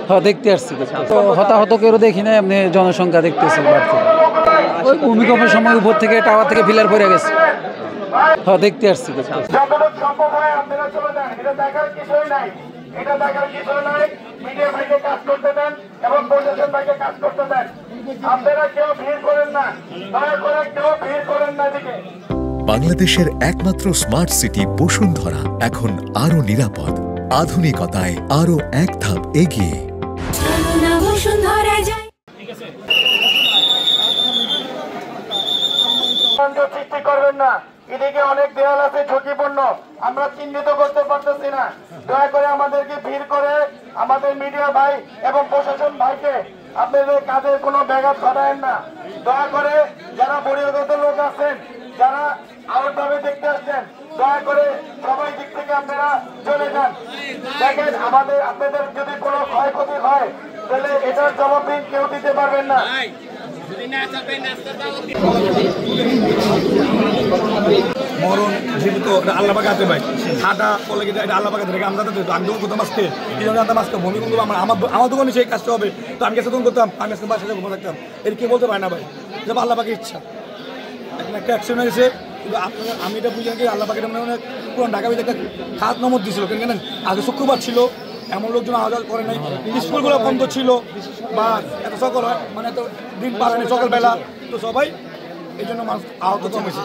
হ্যাঁ দেখতে আসছি, তো হতাহত কেউ দেখি না, এমনি জনসংখ্যা দেখতেছি বাড়ছে। ওই ভূমিকম্পের সময় উপর থেকে টাওয়ার থেকে পিলার পড়ে গেছে। হ্যাঁ দেখতে আসছি। যতটুকু সম্ভব হয় আপনারা চলে যান, এটা দেখার কিছুই নাই, এটা দেখার কিছু নাই। মিডিয়া ভাইকে কাজ করতে দেন এবং প্রশাসন ভাইকে কাজ করতে দেন। আপনারা কেউ ভিড় করেন না, দয়া করে কেউ ভিড় করেন না এদিকে। বাংলাদেশের একমাত্র স্মার্ট সিটি বসুন্ধরা এখন আরো নিরাপদ, আধুনিকতায় আরো এক ধাপ এগিয়ে। সৃষ্টি করবেন না, এদিকে অনেক দেয়াল আছে ঝুঁকিপূর্ণ, আমরা চিহ্নিত করতে পারতেছি না। দয়া করে আমাদেরকে ভিড় করে আমাদের মিডিয়া ভাই এবং প্রশাসন ভাইকে আপনাদের কাজের কোনো ব্যাঘাত ঘটায়েন না। দয়া করে যারা বহিরাগত লোক আছেন, যারা আউটভাবে দেখতে আসছেন, দয়া করে সবাই দিক থেকে আপনারা চলে যান। দেখেন আপনাদের যদি কোনো ক্ষয়ক্ষতি হয় তাহলে এটার জবাবদিহি কেউ দিতে পারবেন না। মরণ জীবিত আল্লাহ পাকে হাতে ভাই, হাঁটা পলে গেছে এটা আল্লাহ পাকে ধরে। আমরা তো আমি যখন করতাম আজকে কি জন্য জানতাম আজকে ভূমিকম্প আমার দোকানে সেই কাজটা হবে, তো আমি কাছে তখন করতাম, আমি আজকে বাসায় ঘুমে থাকতাম। এর কি বলতে পারে না ভাই, যেমন আল্লাহ পাকে ইচ্ছা এখন একটা অ্যাকশন হয়েছে। কিন্তু আপনার আমি এটা বুঝি নাকি আল্লাহ পাকে মানে পুরো ঢাকা ভিতরে একটা খাত নম্বর দিয়েছিল, কেন জানেন আগে শুক্রবার ছিল, এমন লোকজন আওয়াজ করে নাই, স্কুলগুলো বন্ধ ছিল বা এত সকাল হয় মানে এত দিন পার হয়নি সকালবেলা, তো সবাই এই জন্য মানুষ আহত কমেছে।